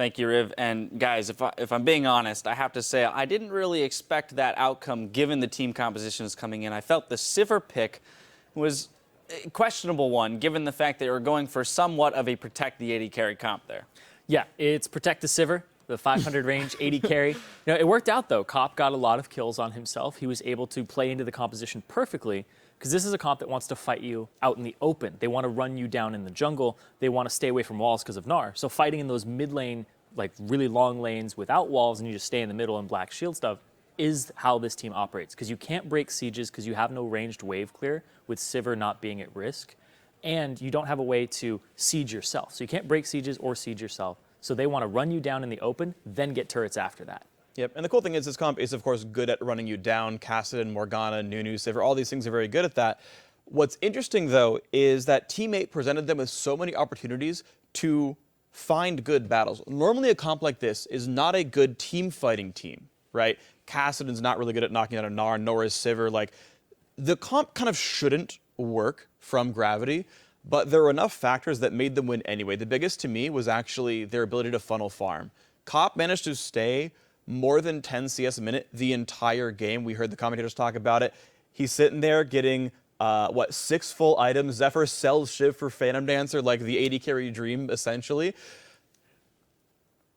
Thank you, Riv. And guys, if I'm being honest, I have to say I didn't really expect that outcome given the team compositions coming in. I felt the Sivir pick was a questionable one, given the fact they were going for somewhat of a protect the 80 carry comp there. Yeah, it's protect the Sivir, the 500 range, 80 carry. It worked out, though. Cop got a lot of kills on himself. He was able to play into the composition perfectly, because this is a comp that wants to fight you out in the open. They want to run you down in the jungle. They want to stay away from walls because of Gnar. So fighting in those mid lane, like really long lanes without walls, and you just stay in the middle and black shield stuff, is how this team operates. Because you can't break sieges because you have no ranged wave clear, with Sivir not being at risk. And you don't have a way to siege yourself. So you can't break sieges or siege yourself. So they want to run you down in the open, then get turrets after that. Yep, and the cool thing is this comp is, of course, good at running you down. Kassadin, Morgana, Nunu, Sivir, all these things are very good at that. What's interesting, though, is that Team8 presented them with so many opportunities to find good battles. Normally, a comp like this is not a good team-fighting team, right? Kassadin's not really good at knocking out a Gnar, nor is Sivir. Like, the comp kind of shouldn't work from Gravity, but there were enough factors that made them win anyway. The biggest, to me, was actually their ability to funnel farm. Cop managed to stay more than 10 CS a minute the entire game. We heard the commentators talk about it. He's sitting there getting, 6 full items. Zephyr sells Shiv for Phantom Dancer, like the 80 carry dream, essentially.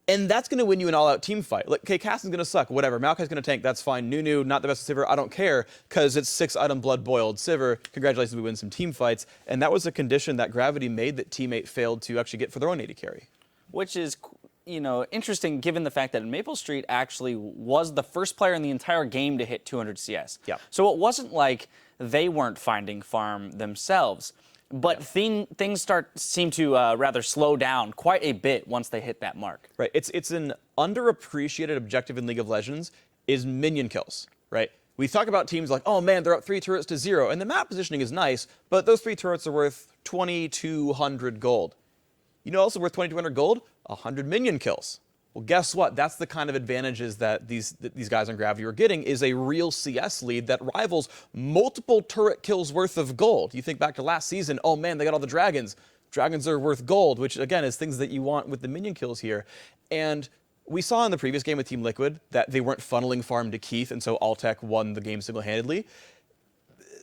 And that's going to win you an all-out team fight. Like, okay, Kassadin's going to suck, whatever. Maokai's going to tank, that's fine. Nunu, not the best Sivir, I don't care, because it's 6-item blood-boiled Sivir. Congratulations, we win some team fights. And that was a condition that Gravity made that Team8 failed to actually get for their own 80 carry. Which is, interesting given the fact that Maple Street actually was the first player in the entire game to hit 200 CS. Yeah. So it wasn't like they weren't finding farm themselves. But things seem to rather slow down quite a bit once they hit that mark. Right. It's an underappreciated objective in League of Legends is minion kills, right? We talk about teams like, oh man, they're up 3 turrets to 0, and the map positioning is nice, but those 3 turrets are worth 2,200 gold. You know also worth 2,200 gold? 100 minion kills. Well, guess what? That's the kind of advantages that these guys on Gravity are getting, is a real CS lead that rivals multiple turret kills worth of gold. You think back to last season, oh man, they got all the dragons. Dragons are worth gold, which again is things that you want with the minion kills here. And we saw in the previous game with Team Liquid that they weren't funneling farm to Keith, and so Altec won the game single-handedly.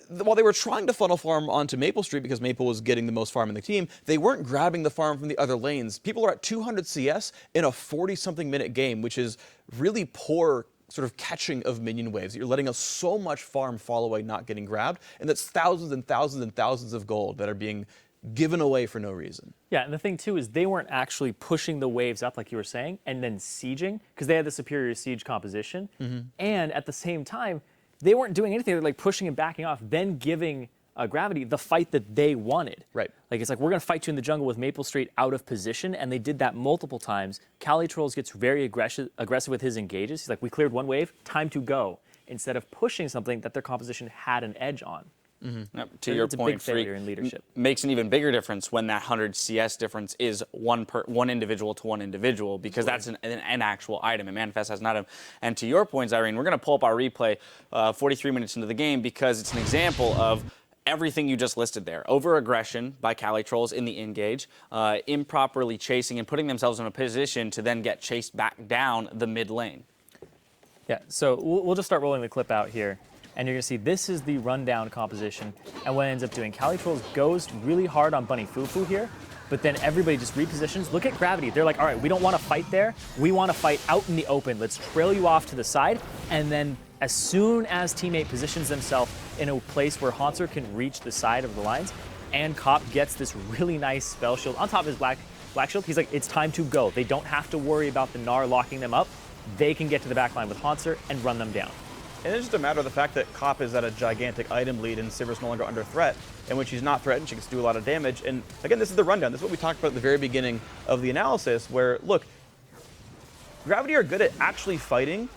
While they were trying to funnel farm onto Maple Street because Maple was getting the most farm in the team, they weren't grabbing the farm from the other lanes. People are at 200 CS in a 40-something minute game, which is really poor sort of catching of minion waves. You're letting so much farm fall away not getting grabbed, and that's thousands and thousands and thousands of gold that are being given away for no reason. Yeah, and the thing too is they weren't actually pushing the waves up like you were saying and then sieging, because they had the superior siege composition. And at the same time, they weren't doing anything. They're like pushing and backing off, then giving Gravity the fight that they wanted. Right. Like, it's like, we're going to fight you in the jungle with Maple Street out of position, and they did that multiple times. Calitrolls gets very aggressive with his engages. He's like, we cleared one wave, time to go, instead of pushing something that their composition had an edge on. To your it's point, a big failure in leadership. Makes an even bigger difference when that 100 CS difference is one individual to one individual, because that's an actual item. It manifests as an item. And to your point, Irene, we're going to pull up our replay 43 minutes into the game, because it's an example of everything you just listed there. Over-aggression by Calitrolls in the engage, improperly chasing and putting themselves in a position to then get chased back down the mid lane. Yeah, so we'll just start rolling the clip out here. And you're going to see this is the rundown composition. And what it ends up doing, Calitrolls goes really hard on Bunny Fufu here, but then everybody just repositions. Look at Gravity. They're like, all right, we don't want to fight there. We want to fight out in the open. Let's trail you off to the side. And then as soon as Team8 positions themselves in a place where Haunter can reach the side of the lines, and Cop gets this really nice spell shield on top of his black shield, he's like, it's time to go. They don't have to worry about the Gnar locking them up. They can get to the back line with Haunter and run them down. And it's just a matter of the fact that Cop is at a gigantic item lead and Sivir's no longer under threat. And when she's not threatened, she gets to do a lot of damage. And again, this is the rundown. This is what we talked about at the very beginning of the analysis, where, look, Gravity are good at actually fighting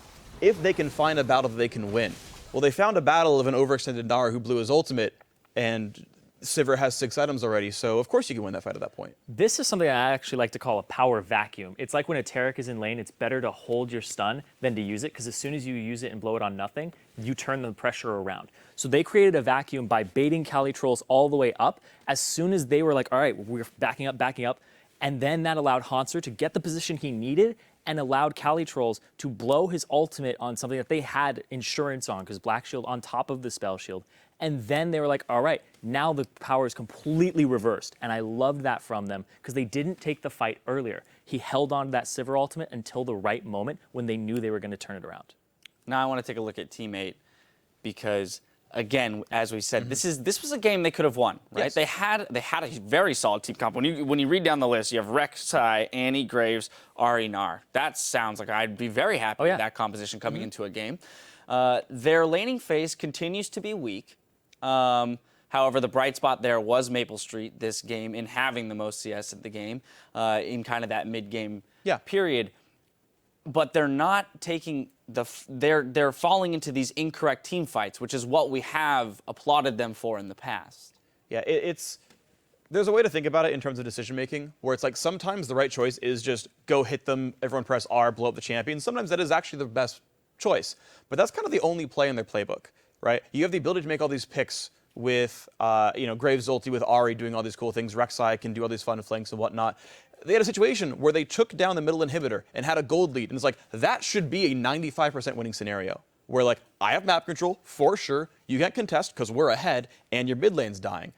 if they can find a battle that they can win. Well, they found a battle of an overextended Gnar who blew his ultimate, and Sivir has 6 items already, so of course you can win that fight at that point. This is something I actually like to call a power vacuum. It's like when a Taric is in lane, it's better to hold your stun than to use it, because as soon as you use it and blow it on nothing, you turn the pressure around. So they created a vacuum by baiting Calitrolls all the way up. As soon as they were like, all right, we're backing up, And then that allowed Hanser to get the position he needed and allowed Calitrolls to blow his ultimate on something that they had insurance on, because Black Shield on top of the Spell Shield. And then they were like, all right, now the power is completely reversed. And I loved that from them because they didn't take the fight earlier. He held on to that Sivir ultimate until the right moment when they knew they were going to turn it around. Now I want to take a look at Team 8 because, again, as we said, this was a game they could have won, right? Yes. They had a very solid team comp. When you read down the list, you have Rek'Sai, Annie, Graves, Ahri, Gnar. That sounds like I'd be very happy with that composition coming into a game. Their laning phase continues to be weak. However, the bright spot there was Maple Street this game in having the most CS at the game in kind of that mid-game period. But they're not taking they're falling into these incorrect team fights, which is what we have applauded them for in the past. Yeah, there's a way to think about it in terms of decision making, where it's like sometimes the right choice is just go hit them, everyone press R, blow up the champion. Sometimes that is actually the best choice, but that's kind of the only play in their playbook, right? You have the ability to make all these picks with, Graves ulti, with Ahri doing all these cool things. Rek'Sai can do all these fun flanks and whatnot. They had a situation where they took down the middle inhibitor and had a gold lead, and it's like, that should be a 95% winning scenario, where like, I have map control, for sure, you can't contest because we're ahead, and your mid lane's dying.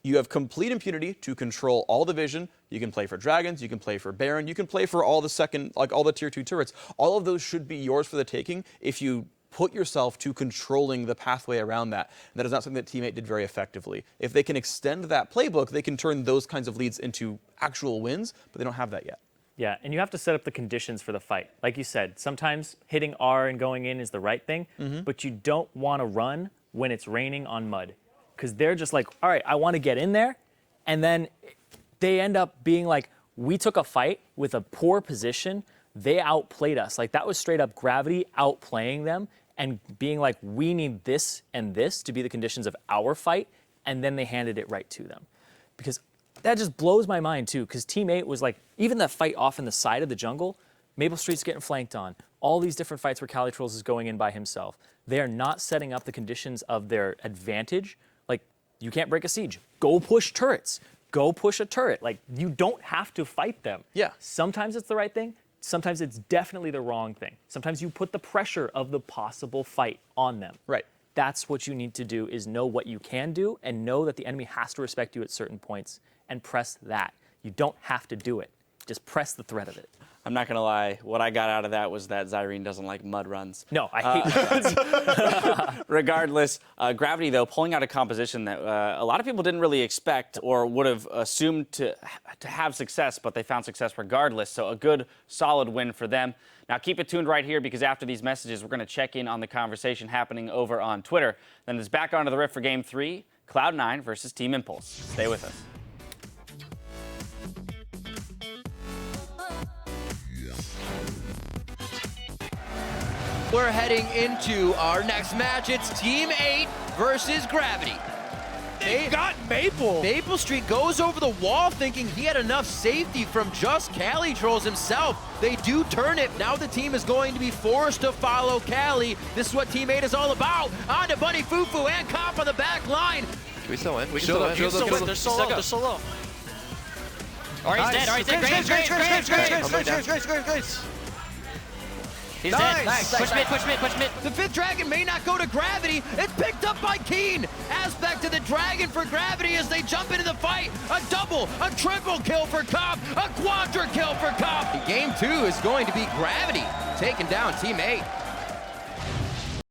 You have complete impunity to control all the vision. You can play for dragons, you can play for Baron, you can play for all the all the tier 2 turrets. All of those should be yours for the taking if you put yourself to controlling the pathway around that. And that is not something that Team 8 did very effectively. If they can extend that playbook, they can turn those kinds of leads into actual wins, but they don't have that yet. Yeah, and you have to set up the conditions for the fight. Like you said, sometimes hitting R and going in is the right thing, but you don't want to run when it's raining on mud. Because they're just like, all right, I want to get in there. And then they end up being like, we took a fight with a poor position. They outplayed us. Like, that was straight up Gravity outplaying them and being like, we need this and this to be the conditions of our fight. And then they handed it right to them. Because that just blows my mind, too. Because Team 8 was like, even that fight off in the side of the jungle, Maple Street's getting flanked on. All these different fights where Calitrolls is going in by himself. They are not setting up the conditions of their advantage. Like, you can't break a siege. Go push turrets. Go push a turret. Like, you don't have to fight them. Yeah. Sometimes it's the right thing. Sometimes it's definitely the wrong thing. Sometimes you put the pressure of the possible fight on them. Right. That's what you need to do, is know what you can do and know that the enemy has to respect you at certain points and press that. You don't have to do it. Just press the threat of it. I'm not going to lie. What I got out of that was that Zyrene doesn't like mud runs. No, I hate mud runs. Regardless, Gravity, though, pulling out a composition that a lot of people didn't really expect or would have assumed to have success, but they found success regardless. So a good, solid win for them. Now, keep it tuned right here, because after these messages, we're going to check in on the conversation happening over on Twitter. Then it's back onto the Rift for Game 3, Cloud9 versus Team Impulse. Stay with us. We're heading into our next match. It's Team 8 versus Gravity. They got Maple. Maple Street goes over the wall thinking he had enough safety from just Calitrolls himself. They do turn it. Now the team is going to be forced to follow Cali. This is what Team 8 is all about. On to Bunny Fufu and Cop on the back line. Can we still win? We can Shield still up, win. shield up. They're so low, they're so low. Alright, he's dead. Alright, he's dead. Graves. He's Nice. dead. Push mid, push mid, push mid. The fifth dragon may not go to Gravity. It's picked up by Keen. Aspect to the dragon for Gravity as they jump into the fight. A double, a triple kill for Cop, a quadra kill for Cop. Game 2 is going to be Gravity taking down Team 8.